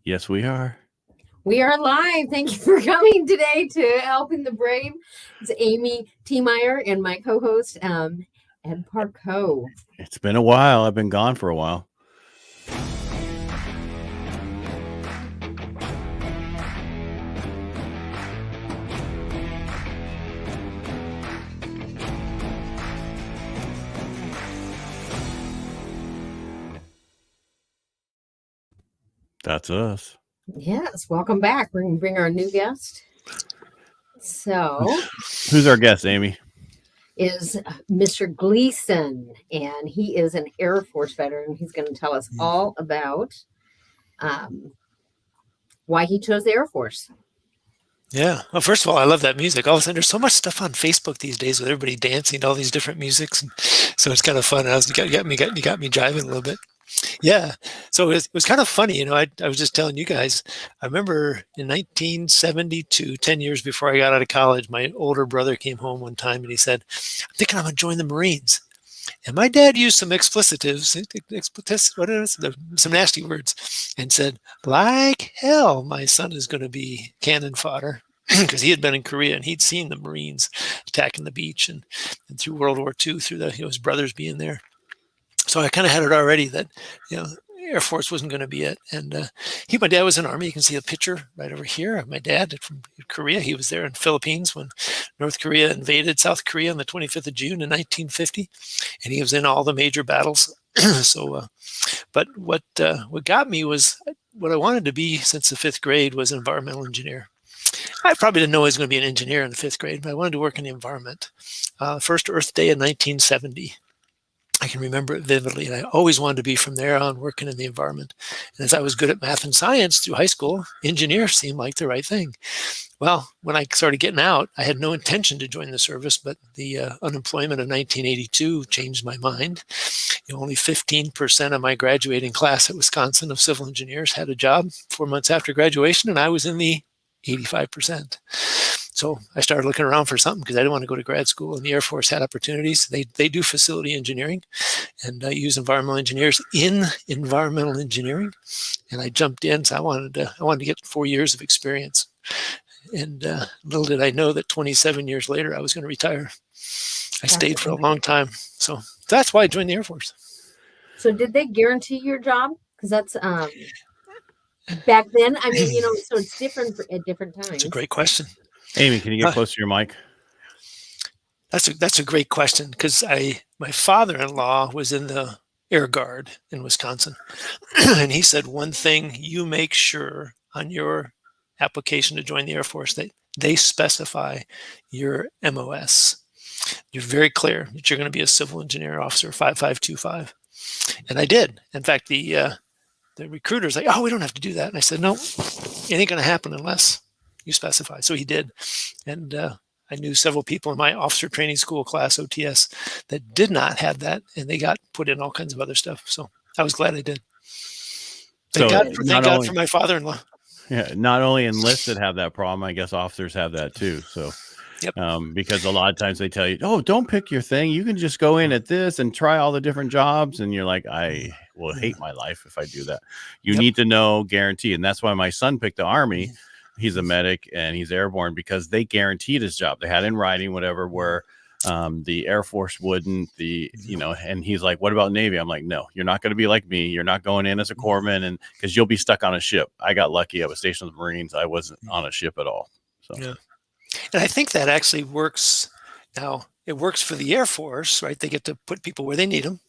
Yes, we are. We are live. Thank you for coming today to Helping the Brave. It's Amy T. Meyer and my co-host, Ed Parcaut. It's been a while. I've been gone for a while. That's us. Yes, welcome back. We're going to bring our new guest. So, who's our guest, Amy? Is Mr. Gleason, and he is an Air Force veteran. He's going to tell us all about why he chose the Air Force. Yeah. Well, first of all, I love that music. All of a sudden, there's so much stuff on Facebook these days with everybody dancing to all these different musics, and so it's kind of fun. You got me driving a little bit. Yeah. So it was kind of funny. You know, I was just telling you guys, I remember in 1972, 10 years before I got out of college, my older brother came home one time and he said, I'm thinking I'm going to join the Marines. And my dad used some some nasty words, and said, like hell, my son is going to be cannon fodder. Because he had been in Korea and he'd seen the Marines attacking the beach and through World War II, through his brothers being there. So I kind of had it already that, Air Force wasn't going to be it. And my dad was in the Army. You can see a picture right over here of my dad from Korea. He was there in the Philippines when North Korea invaded South Korea on the 25th of June in 1950. And he was in all the major battles. But what got me was what I wanted to be since the fifth grade was an environmental engineer. I probably didn't know I was going to be an engineer in the fifth grade, but I wanted to work in the environment. First Earth Day in 1970. I can remember it vividly, and I always wanted to be from there on working in the environment. And as I was good at math and science through high school, engineer seemed like the right thing. Well, when I started getting out, I had no intention to join the service, but the unemployment of 1982 changed my mind. Only 15% of my graduating class at Wisconsin of civil engineers had a job 4 months after graduation, and I was in the 85%. So I started looking around for something because I didn't want to go to grad school, and the Air Force had opportunities. They do facility engineering and use environmental engineers in environmental engineering. And I jumped in, so I wanted to get 4 years of experience. And little did I know that 27 years later, I was going to retire. I stayed for a long time. So that's why I joined the Air Force. So did they guarantee your job? Because that's back then. I mean, so it's different at different times. It's a great question. Amy, can you get close to your mic? That's a great question because my father-in-law was in the Air Guard in Wisconsin, and he said one thing: you make sure on your application to join the Air Force that they specify your MOS. You're very clear that you're going to be a civil engineer officer 5525, and I did. In fact, the recruiter's like, "Oh, we don't have to do that," and I said, "No, it ain't going to happen unless you specify." So he did. And I knew several people in my officer training school class, OTS, that did not have that, and they got put in all kinds of other stuff. So I was glad I did. Thank God for my father-in-law. Yeah, not only enlisted have that problem, I guess officers have that too. So yep. Because a lot of times they tell you, oh, don't pick your thing. You can just go in at this and try all the different jobs. And you're like, I will hate my life if I do that. You need to know, guarantee. And that's why my son picked the Army. He's a medic and he's airborne because they guaranteed his job. They had in writing, whatever, where the Air Force wouldn't, and he's like, what about Navy? I'm like, no, you're not going to be like me. You're not going in as a corpsman, and because you'll be stuck on a ship. I got lucky. I was stationed with the Marines. I wasn't on a ship at all. So, yeah. And I think that actually works. Now it works for the Air Force, right? They get to put people where they need them.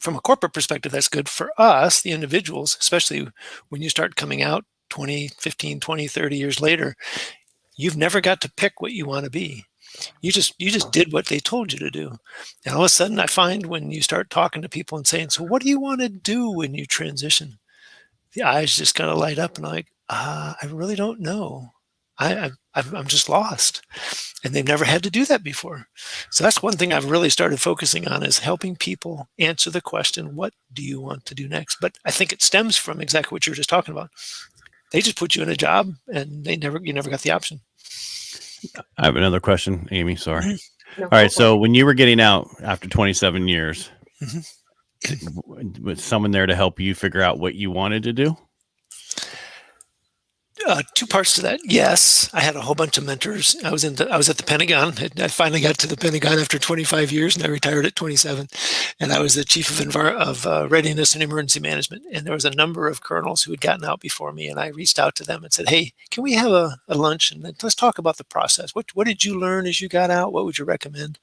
From a corporate perspective, that's good for us, the individuals, especially when you start coming out 20, 15, 20, 30 years later. You've never got to pick what you want to be. You just did what they told you to do. And all of a sudden I find when you start talking to people and saying, so what do you want to do when you transition? The eyes just kind of light up and I'm like, I really don't know. I'm just lost. And they've never had to do that before. So that's one thing I've really started focusing on is helping people answer the question, what do you want to do next? But I think it stems from exactly what you were just talking about. They just put you in a job and you never got the option. I have another question, Amy. Sorry. All right. So when you were getting out after 27 years, was someone there to help you figure out what you wanted to do? Two parts to that. Yes, I had a whole bunch of mentors. I was at the Pentagon. I finally got to the Pentagon after 25 years, and I retired at 27. And I was the chief of readiness and emergency management. And there was a number of colonels who had gotten out before me, and I reached out to them and said, "Hey, can we have a lunch and let's talk about the process? What did you learn as you got out? What would you recommend?"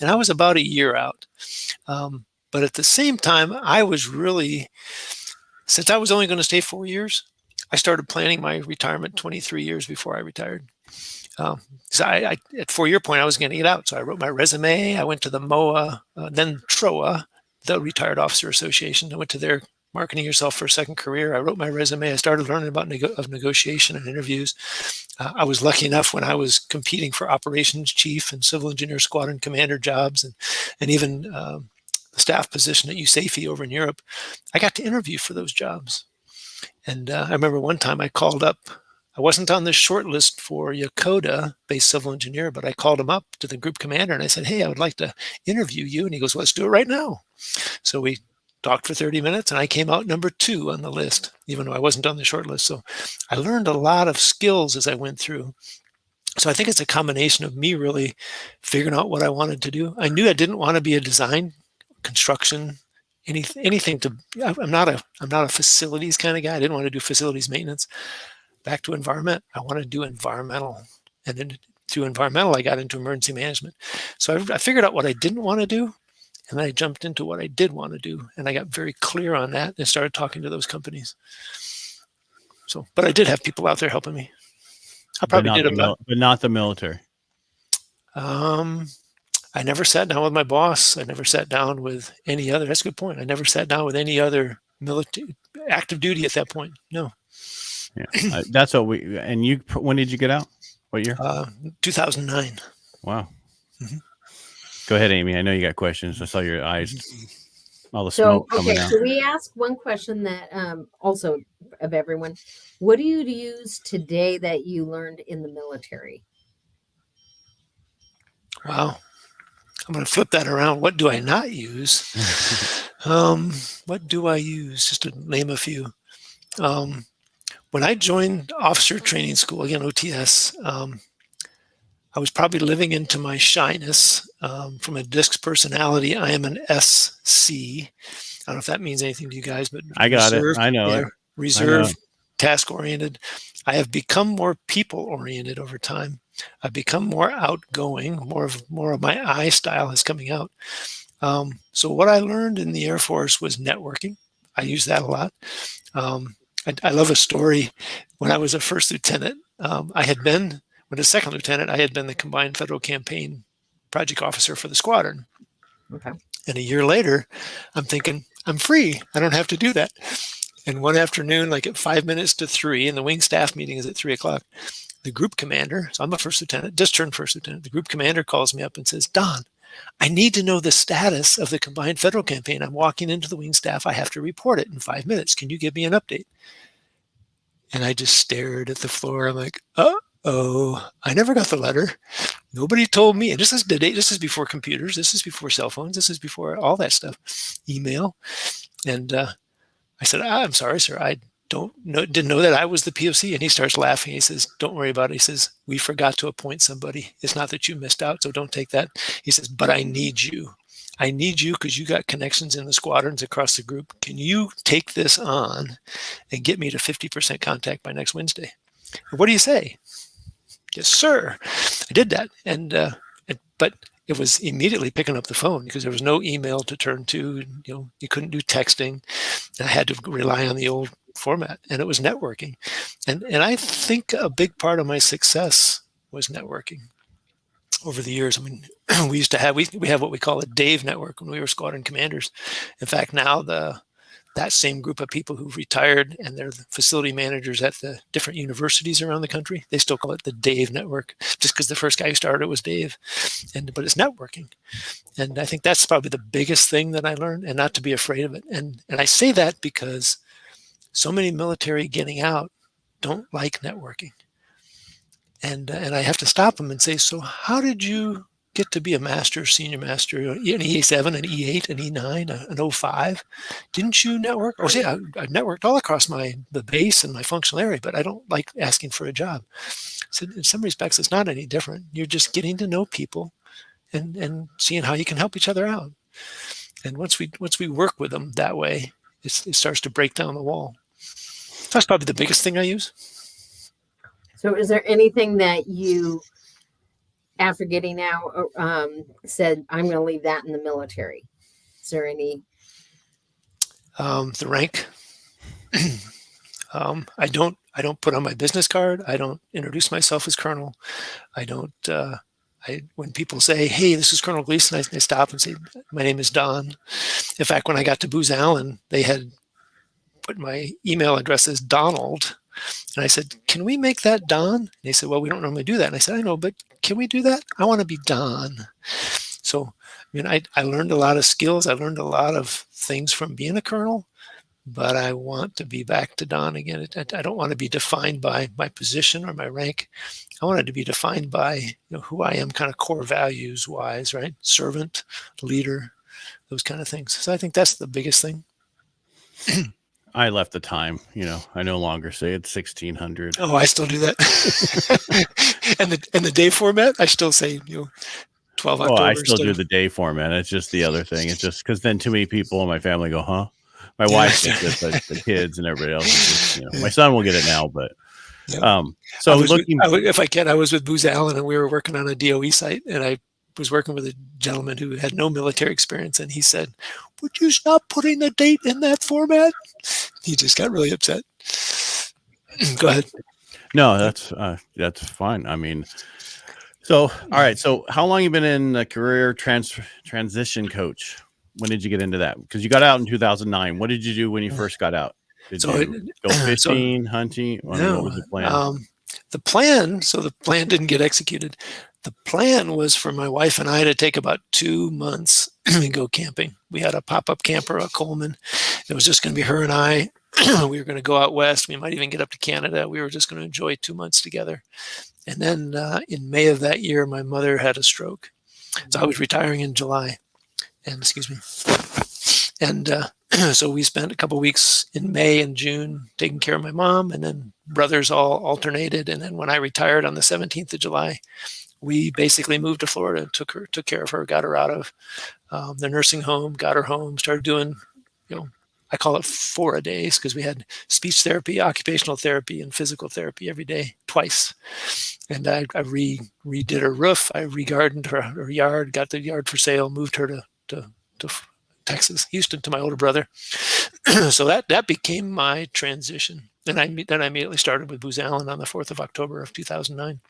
And I was about a year out, but at the same time, I was really, since I was only going to stay 4 years, I started planning my retirement 23 years before I retired. So at 4-year point, I was going to get out. So I wrote my resume. I went to the MOA, then TROA, the Retired Officer Association. I went to their Marketing Yourself for a Second Career. I wrote my resume. I started learning about negotiation and interviews. I was lucky enough when I was competing for operations chief and civil engineer squadron commander jobs and even the staff position at USAFE over in Europe. I got to interview for those jobs. And I remember one time I called up, I wasn't on the short list for Yokota-based civil engineer, but I called him up to the group commander and I said, "Hey, I would like to interview you." And he goes, "Well, let's do it right now." So we talked for 30 minutes and I came out number 2 on the list, even though I wasn't on the short list. So I learned a lot of skills as I went through. So I think it's a combination of me really figuring out what I wanted to do. I knew I didn't want to be a design, construction, anything to. I'm not a facilities kind of guy. I didn't want to do facilities maintenance. Back to environment, I want to do environmental, and then through environmental, I got into emergency management. So I figured out what I didn't want to do, and then I jumped into what I did want to do, and I got very clear on that and started talking to those companies. So, but I did have people out there helping me. I probably did about, but not the military. I never sat down with my boss. I never sat down with any other. That's a good point. I never sat down with any other military active duty at that point. No. Yeah, that's what we. And you, when did you get out? What year? 2009. Wow. Mm-hmm. Go ahead, Amy. I know you got questions. I saw your eyes. All the So, smoke coming out. So we ask one question that also of everyone. What do you use today that you learned in the military? Wow. I'm going to flip that around. What do I not use? What do I use? Just to name a few. When I joined officer training school, again, OTS, I was probably living into my shyness. From a DISC personality, I am an SC. I don't know if that means anything to you guys, but I got it. I know it. Reserve, task-oriented. I have become more people-oriented over time. I've become more outgoing. More of my I style is coming out. So what I learned in the Air Force was networking. I use that a lot. I love a story. When I was a first lieutenant, when a second lieutenant, I had been the combined federal campaign project officer for the squadron. Okay. And a year later, I'm thinking, I'm free. I don't have to do that. And one afternoon, like at 5 minutes to 3, and the wing staff meeting is at 3 o'clock, the group commander, so I'm a first lieutenant, just turned first lieutenant, the group commander calls me up and says, "Don, I need to know the status of the combined federal campaign. I'm walking into the wing staff. I have to report it in 5 minutes. Can you give me an update?" And I just stared at the floor. I'm like, uh-oh, I never got the letter. Nobody told me. And this is before computers. This is before cell phones. This is before all that stuff, email. And I said, "I'm sorry, sir. I didn't know that I was the POC." And he starts laughing. He says, "Don't worry about it." He says, "We forgot to appoint somebody. It's not that you missed out, so don't take that." He says, "But I need you. I need you because you got connections in the squadrons across the group. Can you take this on and get me to 50% contact by next Wednesday?" "What do you say?" "Yes, sir." I did that. But it was immediately picking up the phone because there was no email to turn to. You couldn't do texting. I had to rely on the old format, and it was networking. And I think a big part of my success was networking over the years. I mean, we used to have, we have what we call a Dave network when we were squadron commanders. In fact, now that same group of people who've retired and they're the facility managers at the different universities around the country, they still call it the Dave network, just because the first guy who started it was Dave. But it's networking. And I think that's probably the biggest thing that I learned, and not to be afraid of it. And I say that because so many military getting out don't like networking. And I have to stop them and say, "So how did you get to be a master, senior master, an E7, an E8, an E9, an O5? Didn't you network? Oh, see, I've networked all across the base and my functional area, but I don't like asking for a job. So in some respects, it's not any different. You're just getting to know people and seeing how you can help each other out. And once we work with them that way, it starts to break down the wall. That's probably the biggest thing I use. So is there anything that you, after getting out, said, I'm going to leave that in the military? Is there any? The rank. I don't put on my business card. I don't introduce myself as Colonel. I don't. When people say, "Hey, this is Colonel Gleason," I stop and say, "My name is Don." In fact, when I got to Booz Allen, they had put my email address as Donald, and I said, "Can we make that Don?" And they said, "Well, we don't normally do that." And I said, "I know, but can we do that? I want to be Don." So, I learned a lot of skills. I learned a lot of things from being a colonel. But I want to be back to Don again. I don't want to be defined by my position or my rank. I wanted to be defined by who I am, kind of core values wise, right? Servant, leader, those kind of things. So I think that's the biggest thing. I left the time. I no longer say it's 1600. Oh, I still do that. and the day format, I still say 12 October. Oh, I still do the day format. It's just the other thing. It's just because then too many people in my family go, huh? My wife gets it, but the kids and everybody else is just, my son will get it now, but so if I can, I was with Booz Allen and we were working on a DOE site, and I was working with a gentleman who had no military experience, and he said, "Would you stop putting the date in that format?" He just got really upset. Go ahead. No, that's fine. So all right. So how long you been in a career transition coach? When did you get into that? Because you got out in 2009. What did you do when you first got out? Did you go fishing, hunting? What was the plan? The plan didn't get executed. The plan was for my wife and I to take about 2 months and go camping. We had a pop-up camper, a Coleman. It was just going to be her and I. We were going to go out west. We might even get up to Canada. We were just going to enjoy 2 months together. And then in May of that year, my mother had a stroke. So I was retiring in July. And so we spent a couple of weeks in May and June taking care of my mom, and then brothers all alternated. And then when I retired on the 17th of July, we basically moved to Florida, took care of her, got her out of the nursing home, got her home, started doing, I call it 4-a-days, because we had speech therapy, occupational therapy, and physical therapy every day, twice. And I redid her roof. I regardened her yard, got the yard for sale, moved her to Texas, Houston, to my older brother. So that became my transition. And then I immediately started with Booz Allen on the 4th of October of 2009.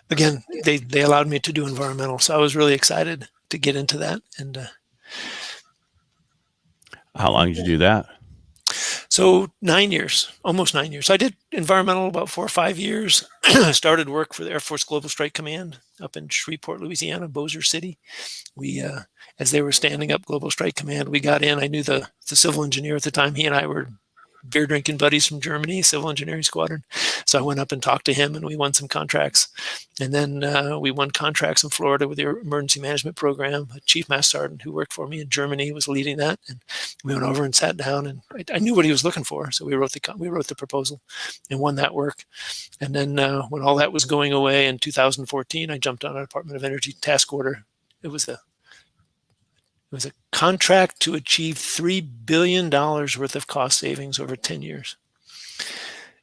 Again, they allowed me to do environmental, so I was really excited to get into that. And how long did you do that? So 9 years, almost 9 years. So I did environmental about 4 or 5 years. Started work for the Air Force Global Strike Command up in Shreveport, Louisiana, Bossier City. We, as they were standing up Global Strike Command, we got in. I knew the civil engineer at the time. He and I were beer drinking buddies from Germany, Civil Engineering Squadron. So I went up and talked to him, and we won some contracts. And then we won contracts in Florida with the Emergency Management Program. A Chief Master Sergeant who worked for me in Germany was leading that. And we went over and sat down, and I knew what he was looking for. So we wrote the proposal and won that work. And then when all that was going away in 2014, I jumped on a Department of Energy task order. It was a contract to achieve $3 billion worth of cost savings over 10 years.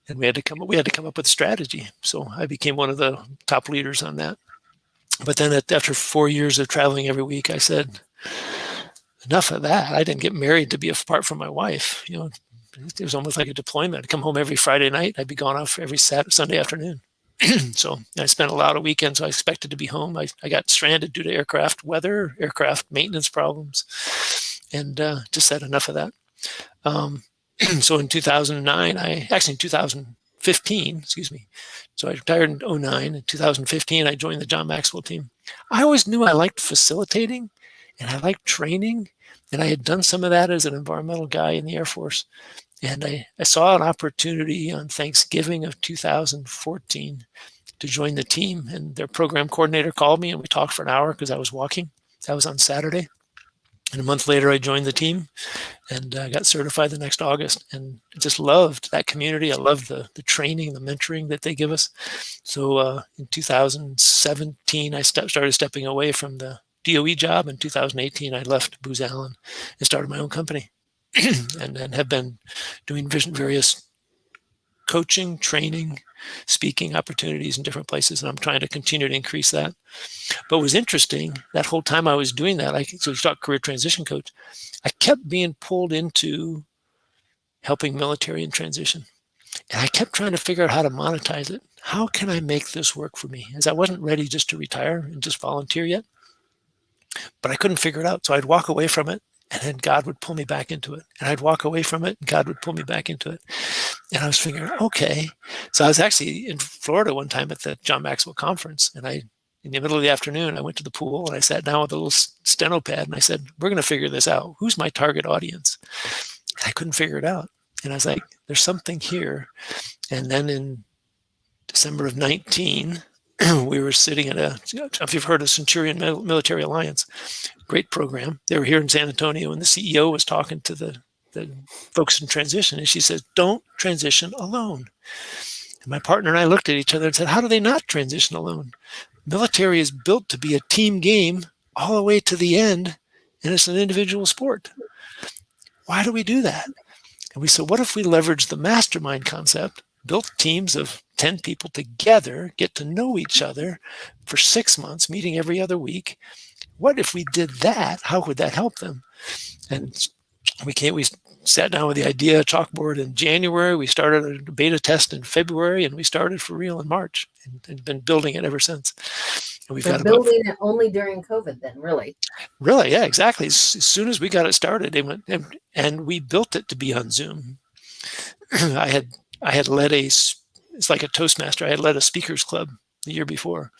And we had to come up with a strategy. So I became one of the top leaders on that. But then after 4 years of traveling every week, I said, enough of that. I didn't get married to be apart from my wife. It was almost like a deployment. I'd come home every Friday night. I'd be gone off every Sunday afternoon. So I spent a lot of weekends. I expected to be home. I got stranded due to aircraft weather, aircraft maintenance problems, and just said enough of that. So in 2015, so I retired in 2009. In 2015, I joined the John Maxwell team. I always knew I liked facilitating and I liked training, and I had done some of that as an environmental guy in the Air Force. And I saw an opportunity on Thanksgiving of 2014 to join the team. And their program coordinator called me and we talked for an hour because I was walking. That was on Saturday. And a month later, I joined the team and got certified the next August, and just loved that community. I loved the training, the mentoring that they give us. So in 2017, I started stepping away from the DOE job. In 2018, I left Booz Allen and started my own company, and then have been doing various coaching, training, speaking opportunities in different places, and I'm trying to continue to increase that. But what was interesting, that whole time I was doing that, so you talk career transition coach, I kept being pulled into helping military in transition. And I kept trying to figure out how to monetize it. How can I make this work for me? As I wasn't ready just to retire and just volunteer yet, but I couldn't figure it out. So I'd walk away from it, and then God would pull me back into it. And I'd walk away from it, and God would pull me back into it. And I was figuring, okay. So I was actually in Florida one time at the John Maxwell conference, and in the middle of the afternoon, I went to the pool and I sat down with a little steno pad and I said, we're going to figure this out. Who's my target audience? And I couldn't figure it out. And I was like, there's something here. And then in December of 19, we were sitting at I don't know if you've heard of Centurion Military Alliance, great program. They were here in San Antonio, and the CEO was talking to the folks in transition, and she said, don't transition alone. And my partner and I looked at each other and said, how do they not transition alone? Military is built to be a team game all the way to the end, and it's an individual sport. Why do we do that? And we said, what if we leverage the mastermind concept, built teams of 10 people together, get to know each other for 6 months, meeting every other week? What if we did that? How would that help them? And we sat down with the idea chalkboard in January. We started a beta test in February, and we started for real in March, and been building it ever since. And we've got building it only during COVID then, really? Really, yeah, exactly. As soon as we got it started, they went, and we built it to be on Zoom. I had led it's like a Toastmaster. I had led a speakers club the year before.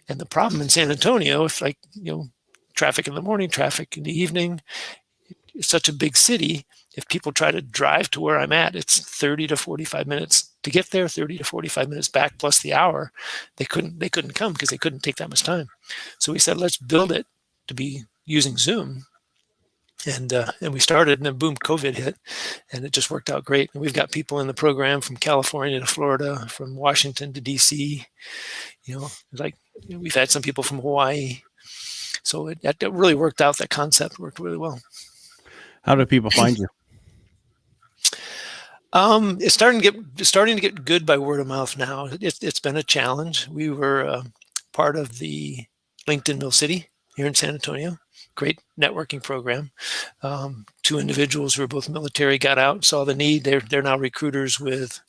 And the problem in San Antonio, if traffic in the morning, traffic in the evening, it's such a big city. If people try to drive to where I'm at, it's 30 to 45 minutes to get there, 30 to 45 minutes back plus the hour. They couldn't come because they couldn't take that much time. So we said, let's build it to be using Zoom. And we started, and then boom, COVID hit, and it just worked out great. And we've got people in the program from California to Florida, from Washington to DC. We've had some people from Hawaii. So it really worked out. That concept worked really well. How do people find you? It's starting to get good by word of mouth now. It's been a challenge. We were part of the LinkedIn Mill City here in San Antonio. Great networking program. 2 individuals who are both military got out, saw the need. They're now recruiters with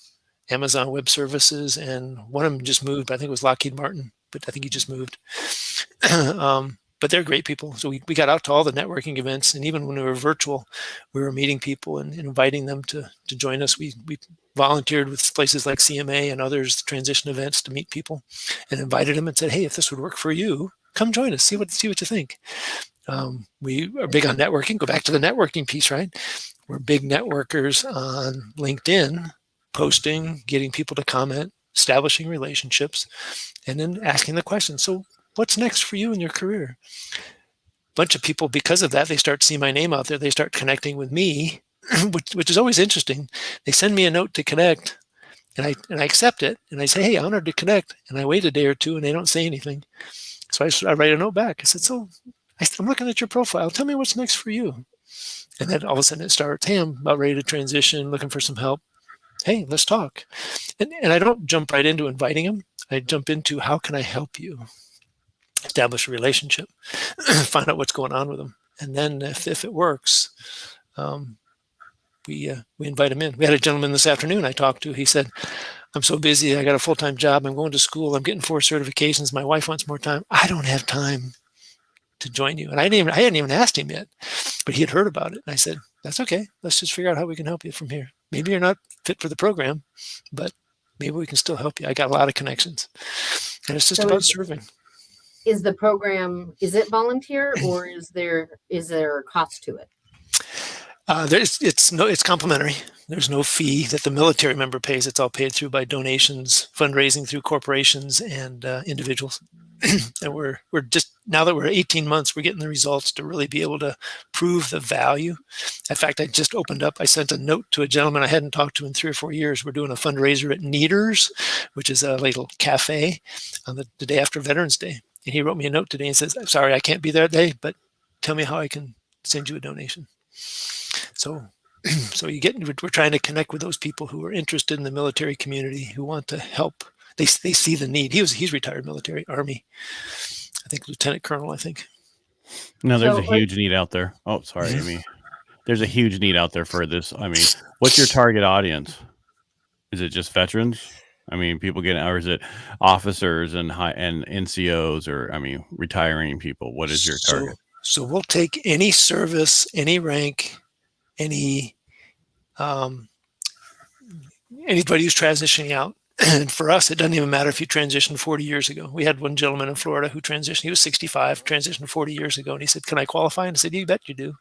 Amazon Web Services, and one of them just moved. I think it was Lockheed Martin, but I think he just moved. But they're great people. So we got out to all the networking events, and even when we were virtual, we were meeting people and inviting them to join us. We volunteered with places like CMA and others, transition events, to meet people, and invited them and said, hey, if this would work for you, come join us, see what you think. We are big on networking. Go back to the networking piece, right? We're big networkers on LinkedIn, posting, getting people to comment, establishing relationships, and then asking the question, so what's next for you in your career? A bunch of people, because of that, they start seeing my name out there. They start connecting with me, which is always interesting. They send me a note to connect, and I accept it, and I say, hey, honored to connect. And I wait a day or two, and they don't say anything. So I write a note back. I said, so I'm looking at your profile. Tell me what's next for you. And then all of a sudden it starts, hey, I'm about ready to transition, looking for some help. Hey, let's talk. And I don't jump right into inviting them. I jump into, how can I help you? Establish a relationship, find out what's going on with them. And then if it works, we invite them in. We had a gentleman this afternoon I talked to. He said, I'm so busy. I got a full-time job. I'm going to school. I'm getting 4 certifications. My wife wants more time. I don't have time to join you. And I hadn't even asked him yet, but he had heard about it. And I said, that's okay. Let's just figure out how we can help you from here. Maybe you're not fit for the program, but maybe we can still help you. I got a lot of connections, and it's just about serving. Is the program, is it volunteer, or is there a cost to it? It's complimentary. There's no fee that the military member pays. It's all paid through by donations, fundraising through corporations and individuals. And we're just, now that we're 18 months, we're getting the results to really be able to prove the value. In fact, I just opened up, I sent a note to a gentleman I hadn't talked to in 3 or 4 years. We're doing a fundraiser at Neaters, which is a little cafe on the day after Veterans Day. And he wrote me a note today and says, "I'm sorry, I can't be there that day, but tell me how I can send you a donation." So we're trying to connect with those people who are interested in the military community, who want to help. They see the need. He's retired military, Army, I think Lieutenant Colonel, I think. No, there's So, a huge need out there. Oh, sorry, Amy. There's a huge need out there for this. I mean, what's your target audience? Is it just veterans? I mean, people getting, or is it officers and NCOs, or I mean, retiring people? What is your target? So we'll take any service, any rank, anybody who's transitioning out. And for us, it doesn't even matter if you transitioned 40 years ago. We had one gentleman in Florida who transitioned. He was 65, transitioned 40 years ago. And he said, "Can I qualify?" And I said, "You bet you do."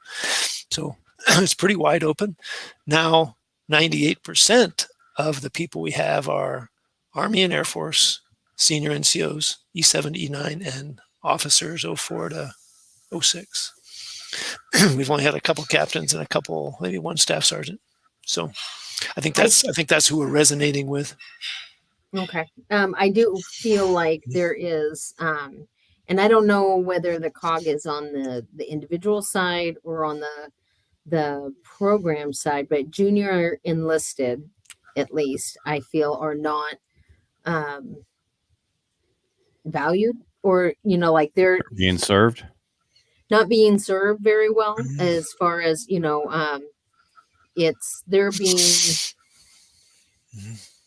So it's pretty wide open. Now, 98% of the people we have are Army and Air Force, senior NCOs, E7 to E9, and officers 04 to 06. We've only had a couple captains and maybe one staff sergeant. So I think that's who we're resonating with. Okay. I do feel like there is, and I don't know whether the cog is on the individual side or on the program side, but junior enlisted, at least, I feel, are not valued, or, like they're Being served? not being served very well, as far as, they're being,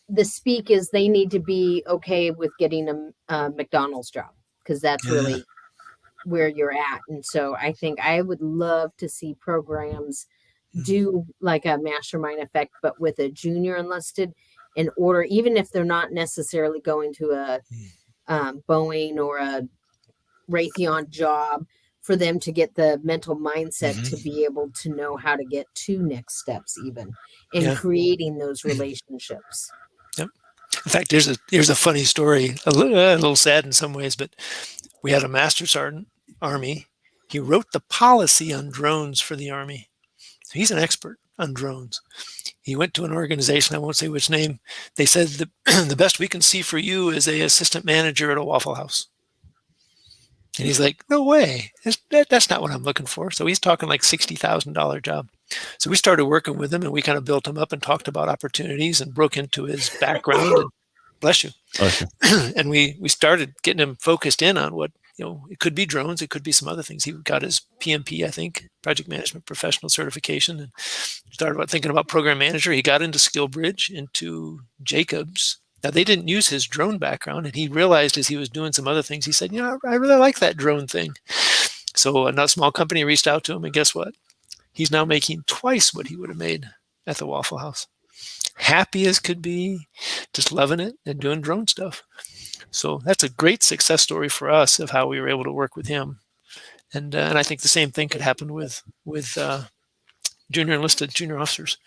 the speak is they need to be okay with getting a McDonald's job, because that's really where you're at. And so I think I would love to see programs do like a mastermind effect, but with a junior enlisted, in order, even if they're not necessarily going to a Boeing or a Raytheon job, for them to get the mental mindset to be able to know how to get to next steps, even, and creating those relationships. Yep. In fact, here's a funny story, a little sad in some ways, but we had a master sergeant, Army. He wrote the policy on drones for the Army. So he's an expert on drones. He went to an organization, I won't say which name. They said, the best we can see for you is a assistant manager at a Waffle House. And he's like, "No way. That's not what I'm looking for." So he's talking like $60,000 job. So we started working with him, and we kind of built him up and talked about opportunities and broke into his background. And, bless you. Bless you. And we started getting him focused in on what, it could be drones. It could be some other things. He got his PMP, I think, Project Management Professional Certification, and started thinking about program manager. He got into SkillBridge, into Jacobs. Now, they didn't use his drone background, and he realized as he was doing some other things, he said, "I really like that drone thing." So another small company reached out to him, and guess what? He's now making twice what he would have made at the Waffle House. Happy as could be, just loving it and doing drone stuff. So that's a great success story for us of how we were able to work with him. And I think the same thing could happen with junior enlisted, junior officers,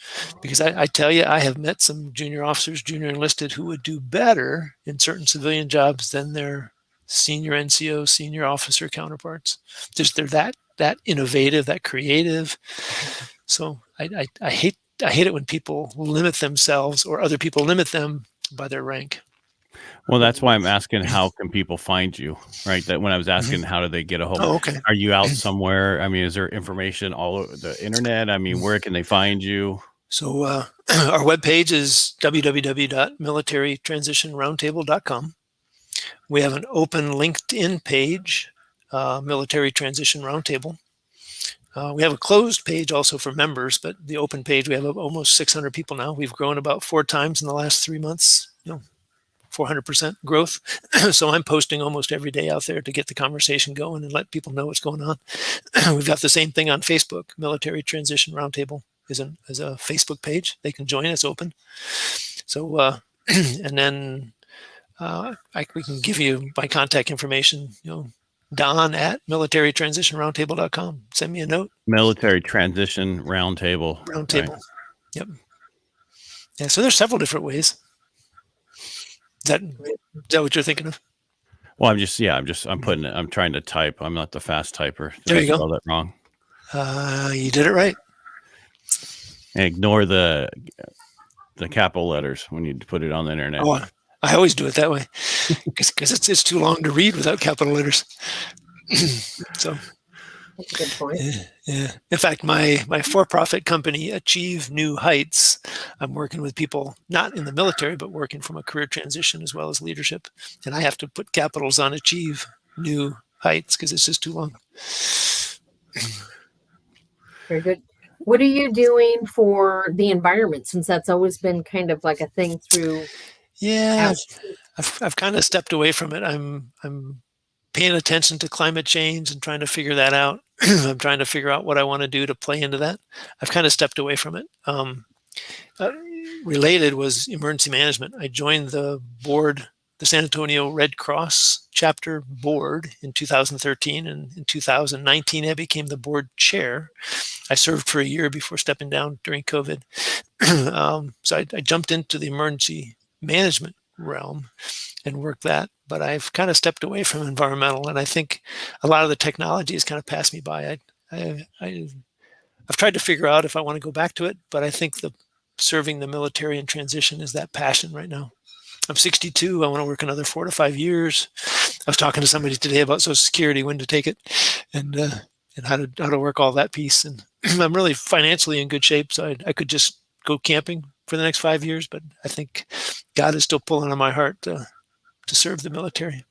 because I tell you, I have met some junior officers, junior enlisted, who would do better in certain civilian jobs than their senior NCO, senior officer counterparts. Just they're that innovative, that creative. So I hate it when people limit themselves or other people limit them by their rank. Well, that's why I'm asking, how can people find you, right? That when I was asking, how do they get a hold? Oh, okay. Are you out somewhere? I mean, is there information all over the internet? I mean, where can they find you? So our webpage is www.militarytransitionroundtable.com. We have an open LinkedIn page, Military Transition Roundtable. We have a closed page also for members, but the open page, we have almost 600 people now. We've grown about 4 times in the last 3 months, 400% growth. So I'm posting almost every day out there to get the conversation going and let people know what's going on. We've got the same thing on Facebook. Military Transition Roundtable is a Facebook page. They can join. It's open. So, and then we can give you my contact information, Don at militarytransitionroundtable.com. Send me a note. Military Transition Roundtable. Roundtable. Right. Yep. Yeah. So there's several different ways. Is that what you're thinking of? Well, I'm putting it. I'm trying to type. I'm not the fast typer. Did There I you go. spell that wrong? You did it right. And ignore the capital letters when you put it on the internet. Oh, I always do it that way because it's too long to read without capital letters. So That's a good point. yeah. In fact, my for-profit company, Achieve New Heights, I'm working with people not in the military, but working from a career transition as well as leadership. And I have to put capitals on Achieve New Heights because it's just too long. Very good. What are you doing for the environment, since that's always been kind of like a thing through? Yeah, I've kind of stepped away from it. I'm paying attention to climate change and trying to figure that out. I'm trying to figure out what I want to do to play into that. I've kind of stepped away from it. Related was emergency management. I joined the board, the San Antonio Red Cross chapter board in 2013, and in 2019 I became the board chair. I served for a year before stepping down during COVID. So I jumped into the emergency management realm and worked that, but I've kind of stepped away from environmental, and I think a lot of the technology has kind of passed me by. I've tried to figure out if I want to go back to it, but I think serving the military and transition is that passion right now. I'm 62. I want to work another 4 to 5 years. I was talking to somebody today about Social Security, when to take it, and how to work all that piece. And I'm really financially in good shape, so I could just go camping for the next 5 years. But I think God is still pulling on my heart to serve the military,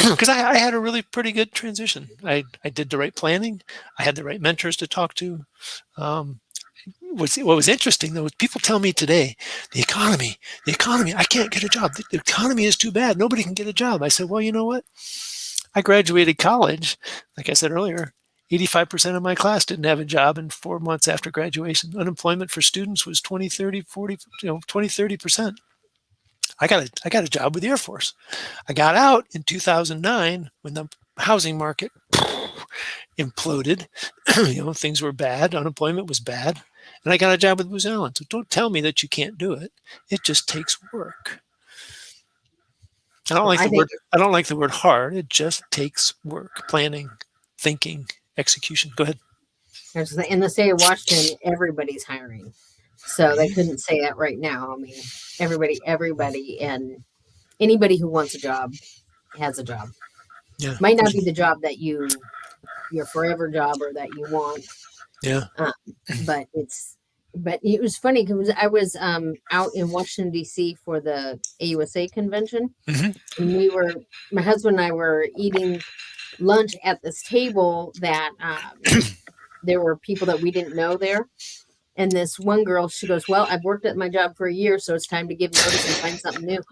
because I had a really pretty good transition. I did the right planning. I had the right mentors to talk to. What was interesting, though, is people tell me today, the economy, I can't get a job. The economy is too bad. Nobody can get a job. I said, well, you know what? I graduated college. Like I said earlier, 85% of my class didn't have a job in 4 months after graduation. Unemployment for students was 20, 30, 40, 20, 30%. I got a job with the Air Force. I got out in 2009 when the housing market imploded. Things were bad. Unemployment was bad. And I got a job with Booz Allen. So don't tell me that you can't do it. It just takes work. I don't like the word hard. It just takes work, planning, thinking, execution. Go ahead. In the state of Washington, everybody's hiring. So they couldn't say that right now. I mean, everybody, and anybody who wants a job has a job. Yeah. Might not be the job that your forever job or that you want. Yeah. But it was funny because I was out in Washington, D.C. for the AUSA convention. Mm-hmm. And my husband and I were eating lunch at this table that there were people that we didn't know there. And this one girl, she goes, well, I've worked at my job for a year, so it's time to give notice and find something new.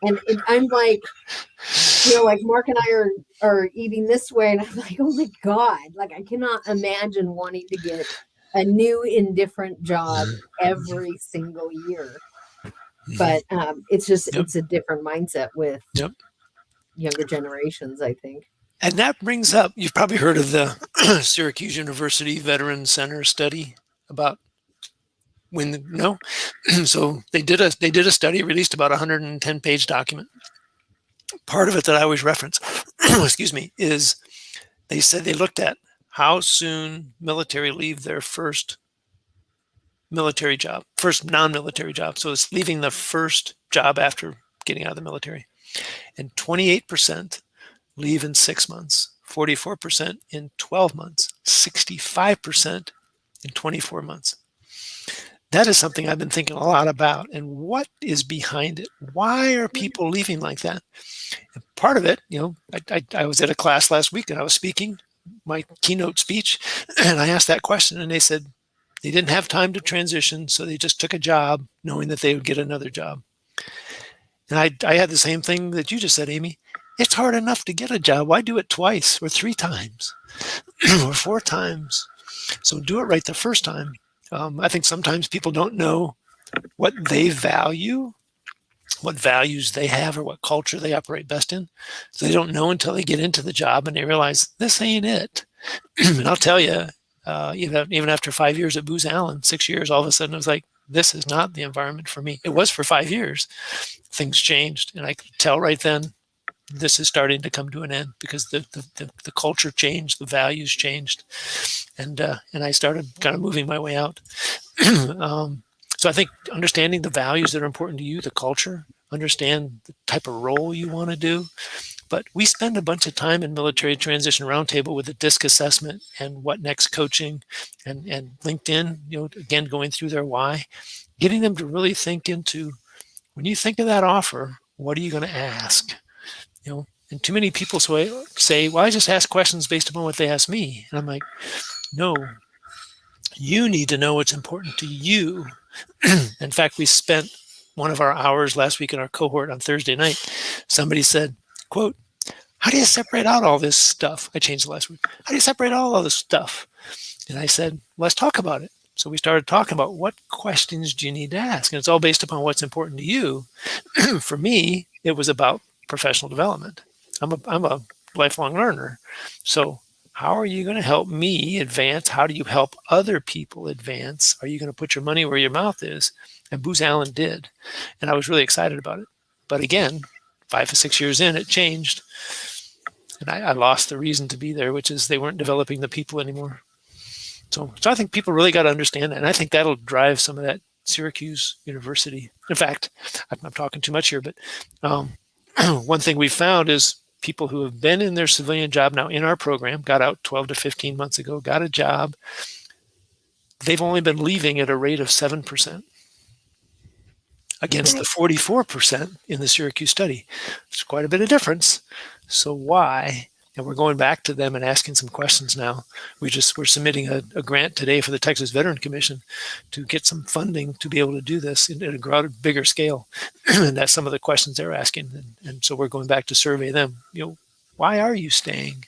And I'm like, like Mark and I are eating this way. And I'm like, oh my God, like I cannot imagine wanting to get a new and different job every single year. But it's a different mindset with younger generations, I think. And that brings up, you've probably heard of the Syracuse University Veteran Center study about so they did a study, released about 110-page document. Part of it that I always reference, excuse me, is they said they looked at how soon military leave their first military job, first non-military job. So it's leaving the first job after getting out of the military. And 28% leave in 6 months, 44% in 12 months, 65% in 24 months. That is something I've been thinking a lot about. And what is behind it? Why are people leaving like that? And part of it, I was at a class last week and I was speaking my keynote speech, and I asked that question, and they said they didn't have time to transition, so they just took a job knowing that they would get another job. And I had the same thing that you just said, Amy. It's hard enough to get a job. Why do it twice or 3 times or 4 times? So do it right the first time. I think sometimes people don't know what they value what values they have or what culture they operate best in. So they don't know until they get into the job and they realize this ain't it. And I'll tell you, even after 5 years at Booz Allen, 6 years, all of a sudden I was like, this is not the environment for me. It was for 5 years. Things changed, and I could tell right then this is starting to come to an end because the culture changed, the values changed, and I started kind of moving my way out. So I think understanding the values that are important to you, the culture, understand the type of role you want to do. But we spend a bunch of time in Military Transition Roundtable with the DISC assessment and what next coaching and LinkedIn, again, going through their why, getting them to really think into, when you think of that offer, what are you going to ask? And too many people say, well, I just ask questions based upon what they ask me. And I'm like, no, you need to know what's important to you. In fact, we spent one of our hours last week in our cohort on Thursday night. Somebody said, quote, how do you separate out all this stuff? I changed the last week. How do you separate out all this stuff? And I said, let's talk about it. So we started talking about what questions do you need to ask? And it's all based upon what's important to you. For me, it was about professional development. I'm a lifelong learner. So how are you going to help me advance? How do you help other people advance? Are you going to put your money where your mouth is? And Booz Allen did. And I was really excited about it. But again, 5 or 6 years in, it changed. And I lost the reason to be there, which is they weren't developing the people anymore. So I think people really got to understand that. And I think that'll drive some of that Syracuse University. In fact, I'm talking too much here, but one thing we found is people who have been in their civilian job now in our program, got out 12 to 15 months ago, got a job, they've only been leaving at a rate of 7% against the 44% in the Syracuse study. It's quite a bit of difference. So why? And we're going back to them and asking some questions now. We're submitting a grant today for the Texas Veteran Commission to get some funding to be able to do this at a bigger scale. And that's some of the questions they're asking. And so we're going back to survey them. Why are you staying?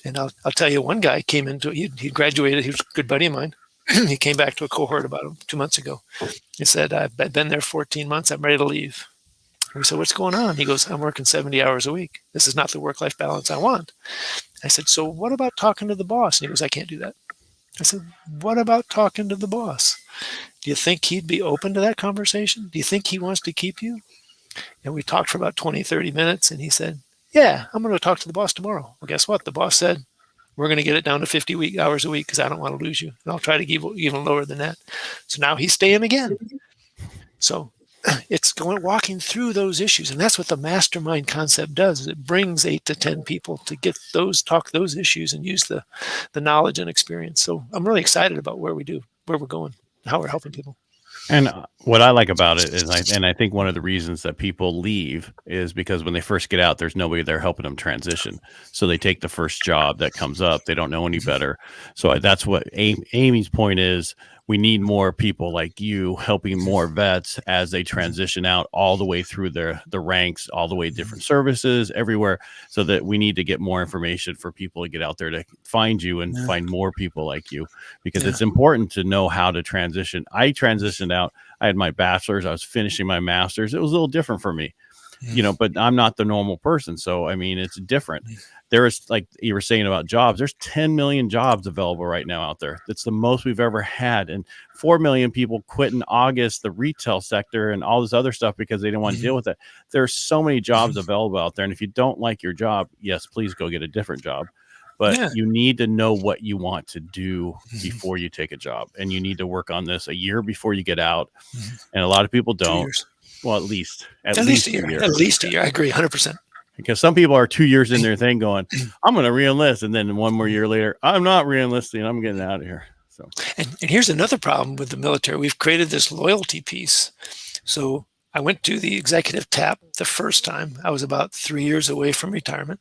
And I'll tell you, one guy came into, he graduated, he was a good buddy of mine. He came back to a cohort about 2 months ago. He said, I've been there 14 months, I'm ready to leave. We said, what's going on? He goes, I'm working 70 hours a week. This is not the work-life balance I want. I said, so what about talking to the boss? And he goes, I can't do that. I said, what about talking to the boss? Do you think he'd be open to that conversation? Do you think he wants to keep you? And we talked for about 20, 30 minutes. And he said, yeah, I'm going to talk to the boss tomorrow. Well, guess what? The boss said, we're going to get it down to 50 hours a week because I don't want to lose you. And I'll try to give even lower than that. So now he's staying again. So it's walking through those issues. And that's what the mastermind concept does. Is it brings 8 to 10 people to talk those issues and use the knowledge and experience. So I'm really excited about where we're going, how we're helping people. And what I like about it is, I think one of the reasons that people leave is because when they first get out, there's nobody there helping them transition. So they take the first job that comes up. They don't know any better. So that's what Amy's point is. We need more people like you helping more vets as they transition out all the way through the ranks, all the way different services everywhere, so that we need to get more information for people to get out there to find you and find more people like you, because it's important to know how to transition. I transitioned out. I had my bachelor's. I was finishing my master's. It was a little different for me, but I'm not the normal person. So, I mean, it's different. There is, like you were saying about jobs, there's 10 million jobs available right now out there. That's the most we've ever had. And 4 million people quit in August, the retail sector and all this other stuff because they didn't want to deal with it. There's so many jobs available out there. And if you don't like your job, yes, please go get a different job. But you need to know what you want to do before you take a job. And you need to work on this a year before you get out. And a lot of people don't. Well, at least a year. At least a year. I agree 100%. Because some people are 2 years in their thing going, I'm going to re-enlist. And then one more year later, I'm not re-enlisting. I'm getting out of here. So, and here's another problem with the military. We've created this loyalty piece. So I went to the executive TAP the first time. I was about 3 years away from retirement.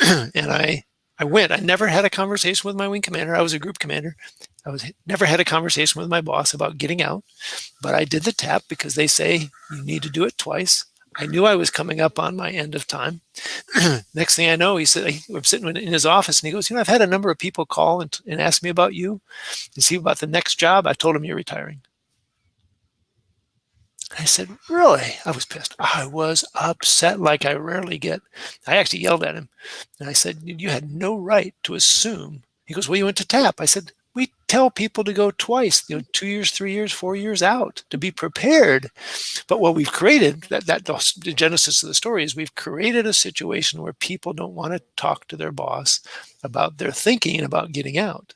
And I went. I never had a conversation with my wing commander. I was a group commander. Never had a conversation with my boss about getting out. But I did the TAP because they say you need to do it twice. I knew I was coming up on my end of time. Next thing I know, he said, I'm sitting in his office and he goes, I've had a number of people call and ask me about you and see about the next job. I told him you're retiring. I said, really? I was pissed. I was upset like I rarely get. I actually yelled at him. And I said, you had no right to assume. He goes, well, you went to TAP. I said, we tell people to go twice, 2 years, 3 years, 4 years out to be prepared. But what we've created, the genesis of the story is we've created a situation where people don't want to talk to their boss about their thinking about getting out,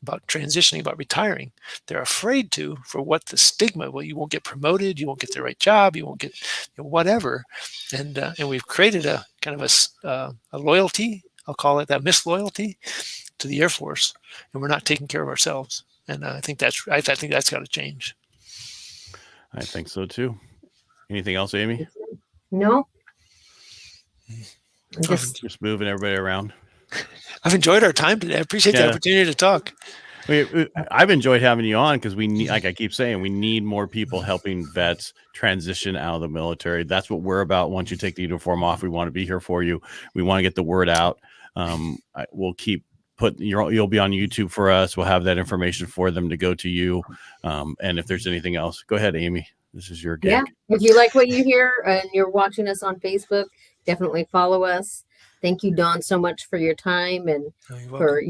about transitioning, about retiring. They're afraid to, for what the stigma, well, you won't get promoted, you won't get the right job, you won't get whatever. And we've created a kind of a loyalty, I'll call it that, misloyalty to the Air Force, and we're not taking care of ourselves. And I think that's got to change. I think so too. Anything else, Amy? No. Just moving everybody around. I've enjoyed our time today. I appreciate the opportunity to talk. I've enjoyed having you on because we need, like I keep saying, we need more people helping vets transition out of the military. That's what we're about. Once you take the uniform off, we want to be here for you. We want to get the word out. We'll keep you'll be on YouTube for us. We'll have that information for them to go to you. And if there's anything else, go ahead, Amy. This is your gig. Yeah. If you like what you hear and you're watching us on Facebook, definitely follow us. Thank you, Don, so much for your time and for,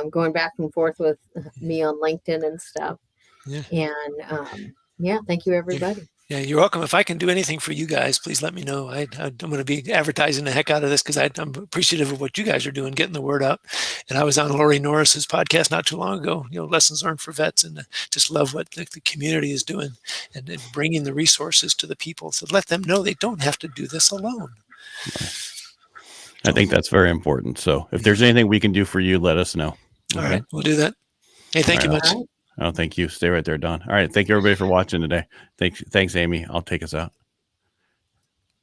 going back and forth with me on LinkedIn and stuff. Yeah. And thank you, everybody. Yeah, you're welcome. If I can do anything for you guys, please let me know. I'm going to be advertising the heck out of this because I'm appreciative of what you guys are doing, getting the word out. And I was on Lori Norris's podcast not too long ago, Lessons Learned for Vets, and just love what the community is doing and bringing the resources to the people to let them know they don't have to do this alone. I think that's very important. So if there's anything we can do for you, let us know. All right, we'll do that. Hey, thank you much. Oh, thank you. Stay right there, Don. All right. Thank you, everybody, for watching today. Thanks, Amy. I'll take us out.